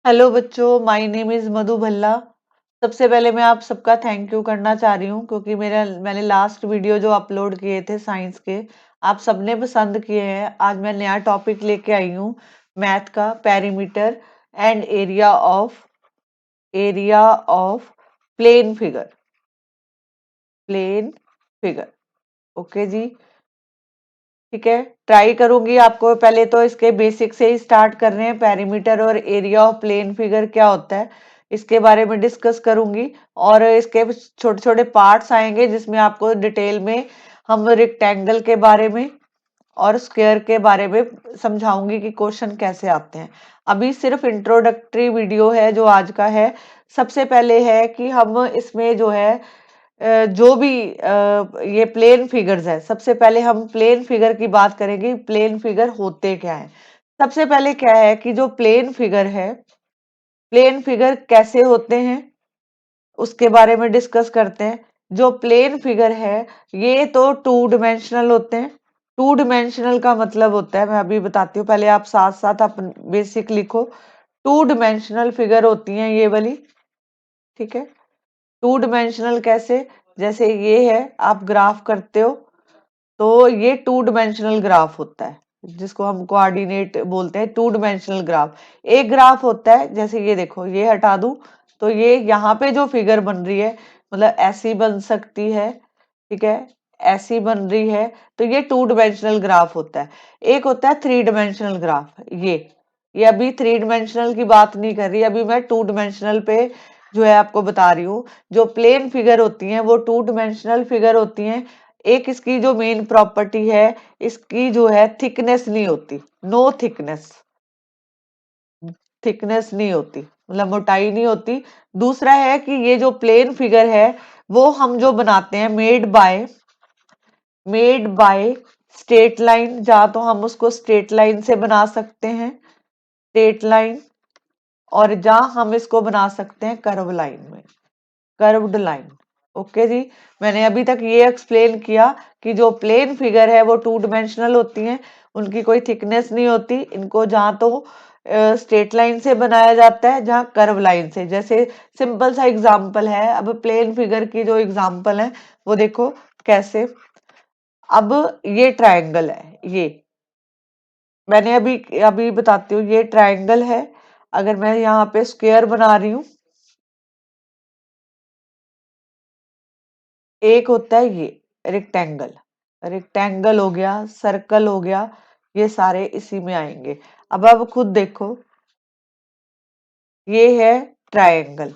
Hello बच्चों, my name is मधु भल्ला। सबसे पहले मैं आप सबका थैंक यू करना चाह रही हूँ क्योंकि मैंने लास्ट वीडियो जो अपलोड किए थे साइंस के, आप सबने पसंद किए हैं। आज मैं नया टॉपिक लेके आई हूँ मैथ का, perimeter and area of plane figure. Plane figure, okay ji, ठीक है। ट्राई करूंगी। आपको पहले तो इसके बेसिक से ही स्टार्ट कर रहे हैं। पेरीमीटर और एरिया ऑफ प्लेन फिगर क्या होता है इसके बारे में डिस्कस करूंगी, और इसके छोटे छोटे पार्ट्स आएंगे जिसमें आपको डिटेल में हम रेक्टेंगल के बारे में और स्क्वायर के बारे में समझाऊंगी कि क्वेश्चन कैसे आते हैं। अभी सिर्फ इंट्रोडक्टरी वीडियो है जो आज का है। सबसे पहले है कि हम इसमें जो है जो भी ये प्लेन फिगर्स है, सबसे पहले हम प्लेन फिगर की बात करेंगे। प्लेन फिगर होते क्या है? सबसे पहले क्या है कि जो प्लेन फिगर है, प्लेन फिगर कैसे होते हैं उसके बारे में डिस्कस करते हैं। जो प्लेन फिगर है ये तो टू डिमेंशनल होते हैं। टू डिमेंशनल का मतलब होता है, मैं अभी बताती हूँ, पहले आप साथ साथ अपन बेसिक लिखो। टू डिमेंशनल फिगर होती हैं ये वाली, ठीक है। टू डिमेंशनल कैसे? जैसे ये है, आप ग्राफ करते हो तो ये टू डिमेंशनल ग्राफ होता है जिसको हम कोऑर्डिनेट बोलते हैं। टू डिमेंशनल ग्राफ एक ग्राफ होता है। जैसे ये देखो, ये हटा दूं तो ये यहाँ पे जो फिगर बन रही है मतलब ऐसी बन सकती है, ठीक है, ऐसी बन रही है, तो ये टू डिमेंशनल ग्राफ होता है। एक होता है थ्री डिमेंशनल ग्राफ। ये अभी थ्री डिमेंशनल की बात नहीं कर रही, अभी मैं टू डिमेंशनल पे जो है आपको बता रही हूँ। जो प्लेन फिगर होती हैं वो टू डिमेंशनल फिगर होती हैं। एक इसकी जो मेन प्रॉपर्टी है, इसकी जो है थिकनेस नहीं होती, नो थिकनेस, थिकनेस नहीं होती मतलब मोटाई नहीं होती। दूसरा है कि ये जो प्लेन फिगर है वो हम जो बनाते हैं मेड बाय स्ट्रेट लाइन, या तो हम उसको स्ट्रेट लाइन से बना सकते हैं, स्ट्रेट लाइन, और जहां हम इसको बना सकते हैं कर्व लाइन में, कर्व्ड लाइन। ओके जी, मैंने अभी तक ये एक्सप्लेन किया कि जो प्लेन फिगर है वो टू डिमेंशनल होती हैं, उनकी कोई थिकनेस नहीं होती। इनको जहां तो स्ट्रेट लाइन से बनाया जाता है, जहां कर्व लाइन से। जैसे सिंपल सा एग्जांपल है, अब प्लेन फिगर की जो एग्जांपल है वो देखो कैसे। अब ये ट्रायंगल है, ये मैंने अभी अभी बताती हूँ, ये ट्रायंगल है। अगर मैं यहाँ पे स्क्वायर बना रही हूँ, एक होता है ये रेक्टेंगल, रेक्टेंगल हो गया, सर्कल हो गया, ये सारे इसी में आएंगे। अब खुद देखो, ये है ट्रायंगल,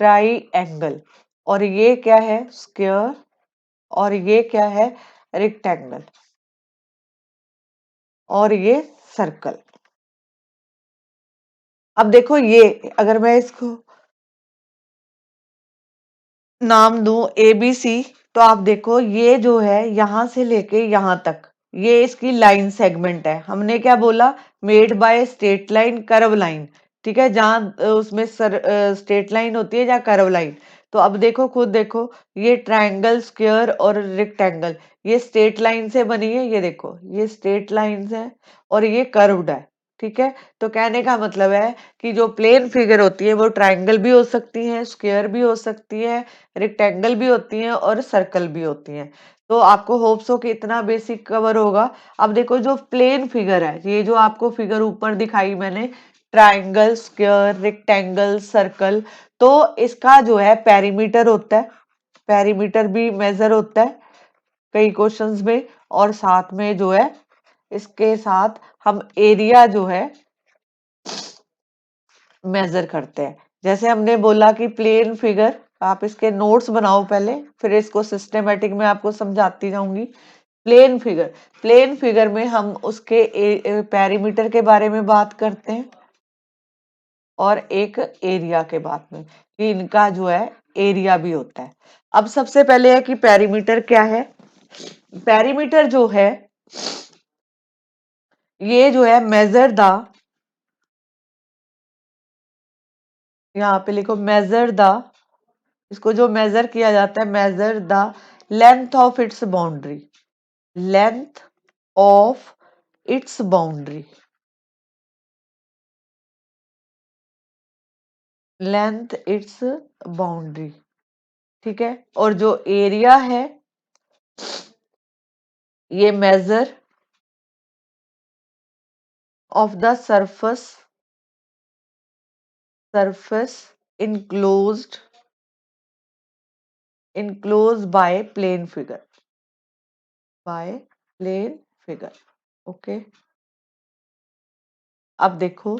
ट्राइएंगल, और ये क्या है? स्क्वायर, और ये क्या है? रेक्टेंगल, और ये सर्कल। अब देखो ये, अगर मैं इसको नाम दूं ए बी सी, तो आप देखो ये जो है यहां से लेके यहां तक, ये इसकी लाइन सेगमेंट है। हमने क्या बोला? Made by straight line curve line, ठीक है। जहां उसमें स्ट्रेट लाइन होती है, जहां कर्व लाइन। तो अब देखो, खुद देखो, ये ट्रायंगल, स्क्वायर और रेक्टेंगल, ये स्ट्रेट लाइन से बनी है। ये देखो, ये स्ट्रेट लाइन है और ये कर्व्ड है, ठीक है। तो कहने का मतलब है कि जो प्लेन फिगर होती है वो ट्रायंगल भी हो सकती है, स्क्वायर भी हो सकती है, रेक्टेंगल भी होती हैं, और सर्कल भी होती हैं। तो आपको होप्स हो कि इतना बेसिक कवर होगा। अब देखो, जो प्लेन फिगर है, ये जो आपको फिगर ऊपर दिखाई मैंने, ट्रायंगल, स्क्वायर, रेक्टेंगल, सर्कल, तो इसका जो है पेरीमीटर होता है, पेरीमीटर भी मेजर होता है कई क्वेश्चंस में। और साथ में जो है इसके साथ हम एरिया जो है मेजर करते हैं। जैसे हमने बोला कि प्लेन फिगर, आप इसके नोट्स बनाओ पहले, फिर इसको सिस्टमेटिक में आपको समझाती जाऊंगी। प्लेन फिगर, प्लेन फिगर में हम उसके पेरीमीटर के बारे में बात करते हैं, और एक एरिया के बारे में कि इनका जो है एरिया भी होता है। अब सबसे पहले है कि पेरीमीटर क्या है। पेरीमीटर जो है, ये जो है मेजर द, यहाँ पे लिखो मेजर द, इसको जो मेजर किया जाता है, measure the length of its boundary, length of its boundary, length it's boundary, ठीक है। और जो एरिया है ये measure of the surface enclosed by plane figure, okay. अब देखो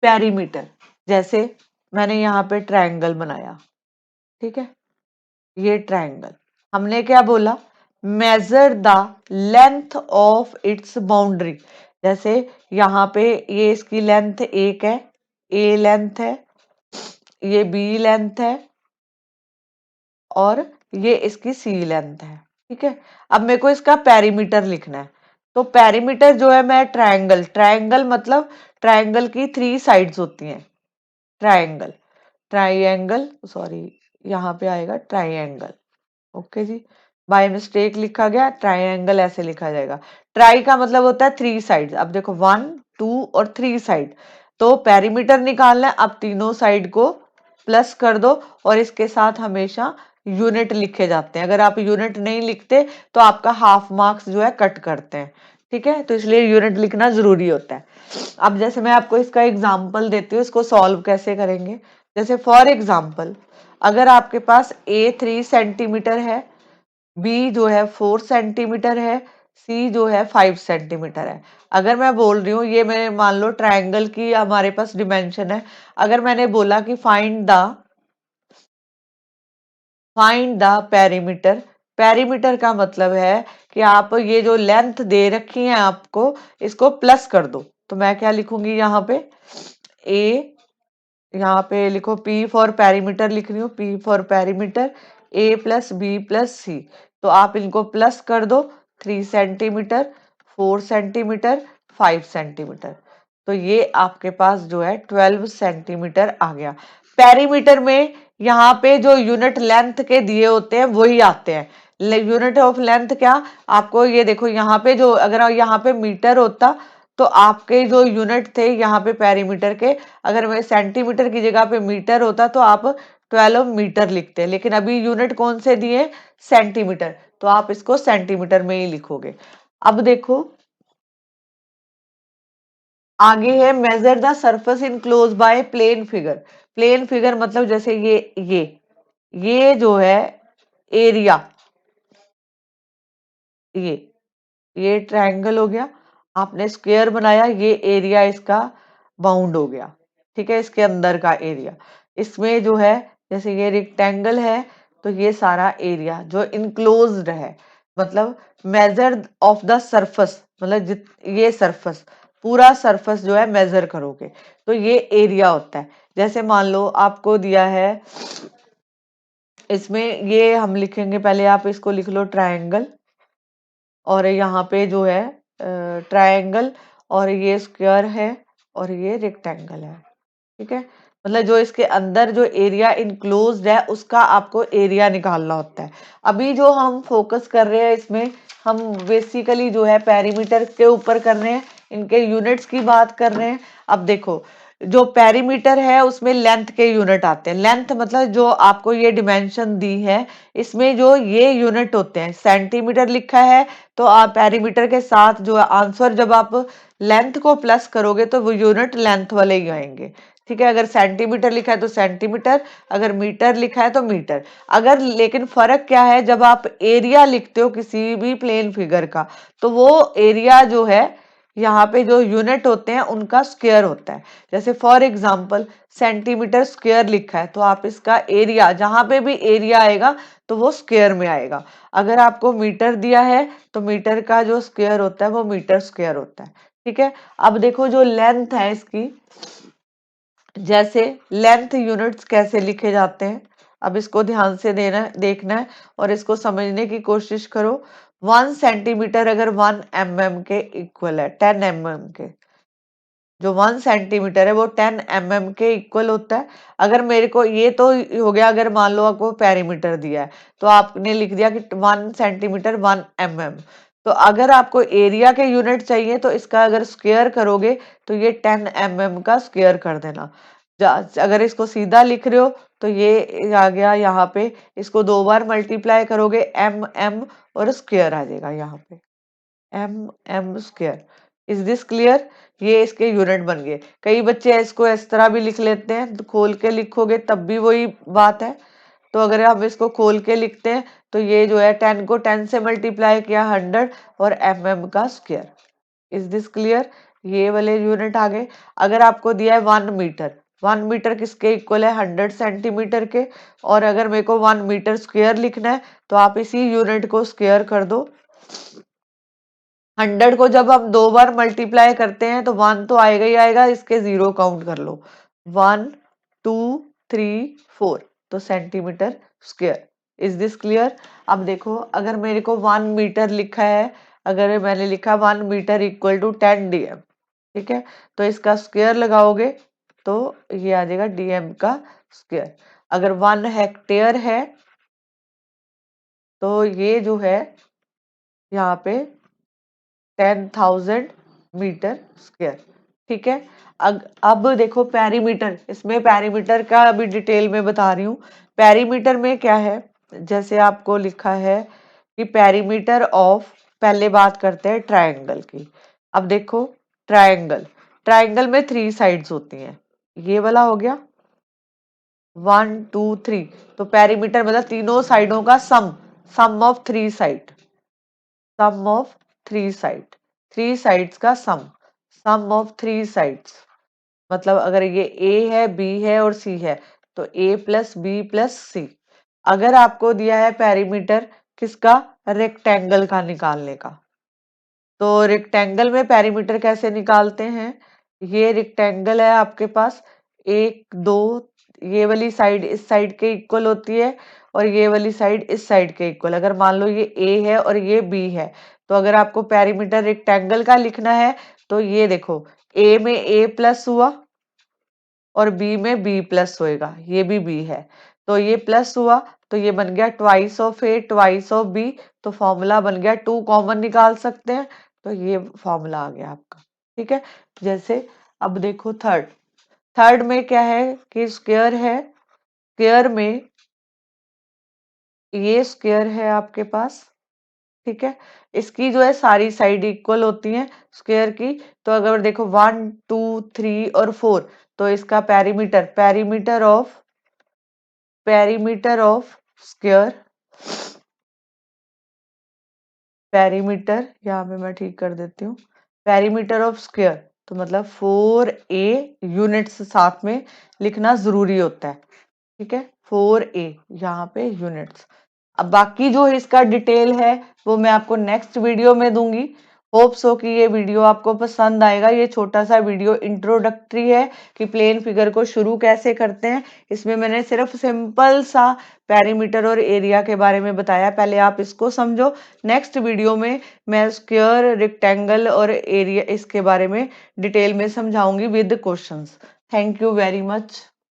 पेरीमीटर, जैसे मैंने यहाँ पे ट्रायंगल बनाया, ठीक है, ये ट्रायंगल, हमने क्या बोला, measure the length of its boundary. जैसे यहाँ पे ये इसकी लेंथ एक है, ए लेंथ है, ये बी लेंथ है और ये इसकी सी लेंथ है, ठीक है। अब मेरे को इसका पेरीमीटर लिखना है, तो पेरीमीटर जो है, मैं ट्रायंगल मतलब ट्रायंगल की 3 साइड्स होती हैं, ट्रायंगल सॉरी, यहाँ पे आएगा ट्रायंगल, ओके जी, बाय मिस्टेक लिखा गया, ट्रायंगल ऐसे लिखा जाएगा। ट्राई का मतलब होता है 3 साइड्स। अब देखो 1 2 और 3 साइड, तो पेरीमीटर निकालना है, अब तीनों साइड को प्लस कर दो और इसके साथ हमेशा यूनिट लिखे जाते हैं। अगर आप यूनिट नहीं लिखते तो आपका हाफ मार्क्स जो है कट करते हैं, ठीक है, तो इसलिए यूनिट लिखना जरूरी होता है। अब जैसे मैं आपको इसका एग्जाम्पल देती हूँ, इसको सॉल्व कैसे करेंगे। जैसे फॉर एग्जाम्पल, अगर आपके पास ए 3 सेंटीमीटर है, बी जो है 4 सेंटीमीटर है, सी जो है 5 सेंटीमीटर है। अगर मैं बोल रही हूँ, ये मैं मान लो ट्रायंगल की हमारे पास डिमेंशन है, अगर मैंने बोला कि फाइंड द पेरीमीटर, पेरीमीटर का मतलब है कि आप ये जो लेंथ दे रखी है आपको, इसको प्लस कर दो। तो मैं क्या लिखूंगी यहाँ पे, ए, यहाँ पे लिखो P फॉर पेरीमीटर, लिख रही हूँ P for perimeter, A plus B plus C, तो आप इनको प्लस कर दो, 3 सेंटीमीटर, 4 सेंटीमीटर, 5 सेंटीमीटर, तो ये आपके पास जो है 12 सेंटीमीटर आ गया। पेरीमीटर में यहाँ पे जो यूनिट लेंथ के दिए होते हैं वही आते हैं। यूनिट ऑफ लेंथ क्या, आपको ये देखो यहाँ पे जो, अगर यहाँ पे मीटर होता तो आपके जो यूनिट थे यहाँ पे पेरीमीटर के, अगर मैं सेंटीमीटर की जगह पे मीटर होता तो आप 12 मीटर लिखते, लेकिन अभी यूनिट कौन से दिए, सेंटीमीटर, तो आप इसको सेंटीमीटर में ही लिखोगे। अब देखो आगे है, measure the surface enclose by plane figure. Plane figure मतलब जैसे ये जो है एरिया, ये ये ट्रायंगल हो गया, आपने स्क्वायर बनाया, ये एरिया इसका बाउंड हो गया, ठीक है, इसके अंदर का एरिया। इसमें जो है, जैसे ये रेक्टेंगल है, तो ये सारा एरिया जो इनक्लोज्ड है, मतलब मेजर ऑफ द सरफेस, मतलब ये सरफेस, पूरा सरफेस जो है मेजर करोगे तो ये एरिया होता है। जैसे मान लो आपको दिया है, इसमें ये हम लिखेंगे, पहले आप इसको लिख लो ट्रायंगल, और यहाँ पे जो है ट्रायंगल, और ये स्क्वायर है और ये रेक्टेंगल है, ठीक है। मतलब जो इसके अंदर जो एरिया इनक्लोज्ड है उसका आपको एरिया निकालना होता है। अभी जो हम फोकस कर रहे हैं इसमें, हम बेसिकली जो है पेरीमीटर के ऊपर कर रहे हैं, इनके यूनिट्स की बात कर रहे हैं। अब देखो जो पेरीमीटर है उसमें लेंथ के यूनिट आते हैं, लेंथ मतलब जो आपको ये डिमेंशन दी है, इसमें जो ये यूनिट होते हैं, सेंटीमीटर लिखा है तो आप पेरीमीटर के साथ जो आंसर, जब आप लेंथ को प्लस करोगे तो वो यूनिट लेंथ वाले ही आएंगे, ठीक है। अगर सेंटीमीटर लिखा है तो सेंटीमीटर, अगर मीटर लिखा है तो मीटर। अगर लेकिन फर्क क्या है, जब आप एरिया लिखते हो किसी भी प्लेन फिगर का, तो वो एरिया जो है, यहाँ पे जो यूनिट होते हैं उनका स्क्वायर होता है। जैसे फॉर एग्जांपल सेंटीमीटर स्क्वायर लिखा है, तो आप इसका एरिया, जहां पे भी एरिया आएगा तो वो स्क्वायर में आएगा। अगर आपको मीटर दिया है तो मीटर का जो स्क्वायर होता है वो मीटर स्क्वायर होता है, ठीक है। अब देखो जो लेंथ है इसकी, जैसे लेंथ यूनिट्स कैसे लिखे जाते हैं, अब इसको ध्यान से देखना है और इसको समझने की कोशिश करो। 1 सेंटीमीटर अगर 1 mm के इक्वल है, 10 mm के, जो 1 सेंटीमीटर है वो 10 mm के इक्वल होता है। अगर मेरे को ये तो हो गया, अगर मान लो आपको पेरीमीटर दिया है तो आपने लिख दिया कि 1 सेंटीमीटर 1 mm। तो अगर आपको एरिया के यूनिट चाहिए तो इसका अगर स्क्वायर करोगे तो ये 10 mm का स्क्वायर कर देना। अगर इसको सीधा लिख रहे हो तो ये आ गया यहाँ पे, इसको 2 बार मल्टीप्लाई करोगे एम एम और स्क्वायर आ जाएगा यहाँ पे, m m square. Is this clear? ये इसके यूनिट बन गए। कई बच्चे इसको इस तरह भी लिख लेते हैं, तो खोल के लिखोगे तब भी वही बात है। तो अगर हम इसको खोल के लिखते हैं तो ये जो है 10 को 10 से मल्टीप्लाई किया 100 और एम एम का स्क्वायर। Is this clear? ये वाले यूनिट आ गए। अगर आपको दिया है 1 मीटर, 1 मीटर किसके इक्वल है? 100 सेंटीमीटर के। और अगर मेरे को 1 मीटर स्क्वायर लिखना है तो आप इसी यूनिट को स्क्वायर कर दो। 100 को जब हम 2 बार मल्टीप्लाई करते हैं तो 1 तो आएगा ही आएगा, इसके 0 काउंट कर लो, 1 2 3 4, तो centimetre square. Is this clear? अब देखो, अगर मेरे को 1 मीटर लिखा है, अगर मैंने लिखा 1 मीटर इक्वल टू 10 डीएम, ठीक है, तो इसका स्क्वायर लगाओगे तो ये आ जाएगा डीएम का स्क्वायर। अगर 1 हेक्टेयर है तो ये जो है यहाँ पे 10,000 मीटर स्क्वायर, ठीक है। अब देखो पेरीमीटर, इसमें पेरीमीटर का अभी डिटेल में बता रही हूँ। पेरीमीटर में क्या है, जैसे आपको लिखा है कि पेरीमीटर ऑफ, पहले बात करते हैं ट्रायंगल की। अब देखो ट्रायंगल, ट्रायंगल में 3 साइड्स होती हैं, ये वाला हो गया 1 2 3, तो पेरीमीटर मतलब तीनों साइडों का sum of 3 side, sum of 3 side, 3 sides का सम ऑफ 3 साइड्स। मतलब अगर ये ए है, बी है और सी है तो ए प्लस बी प्लस सी। अगर आपको दिया है पेरीमीटर किसका? रेक्टेंगल का निकालने का, तो रेक्टेंगल में पेरीमीटर कैसे निकालते हैं? ये रेक्टेंगल है आपके पास, 1 2, ये वाली साइड इस साइड के इक्वल होती है और ये वाली साइड इस साइड के इक्वल। अगर मान लो ये ए है और ये बी है, तो अगर आपको पेरीमीटर रेक्टेंगल का लिखना है तो ये देखो, ए में ए प्लस हुआ और बी में बी प्लस होएगा, ये भी बी है, तो ये प्लस हुआ तो ये बन गया twice of a twice of b, तो फॉर्मूला बन गया, 2 कॉमन निकाल सकते हैं, तो ये फॉर्मूला आ गया आपका, ठीक है। जैसे अब देखो थर्ड, थर्ड में क्या है कि स्क्वायर है, स्क्वायर में ये स्क्वायर है आपके पास, ठीक है, इसकी जो है सारी साइड इक्वल होती हैं स्क्वायर की। तो अगर देखो 1 2 3 और 4, तो इसका perimeter, perimeter of square, perimeter यहाँ पे मैं ठीक कर देती हूँ, पेरीमीटर ऑफ स्क्वायर, तो मतलब 4a यूनिट्स साथ में लिखना जरूरी होता है, ठीक है, 4a यहाँ पे यूनिट्स। अब बाकी जो इसका डिटेल है वो मैं आपको नेक्स्ट वीडियो में दूंगी। होप सो कि ये वीडियो आपको पसंद आएगा। ये छोटा सा वीडियो इंट्रोडक्टरी है कि प्लेन फिगर को शुरू कैसे करते हैं। इसमें मैंने सिर्फ सिंपल सा पेरीमीटर और एरिया के बारे में बताया, पहले आप इसको समझो। नेक्स्ट वीडियो में मैं स्क्वायर, रेक्टेंगल और एरिया इसके बारे में डिटेल में समझाऊंगी with questions. Thank you very much.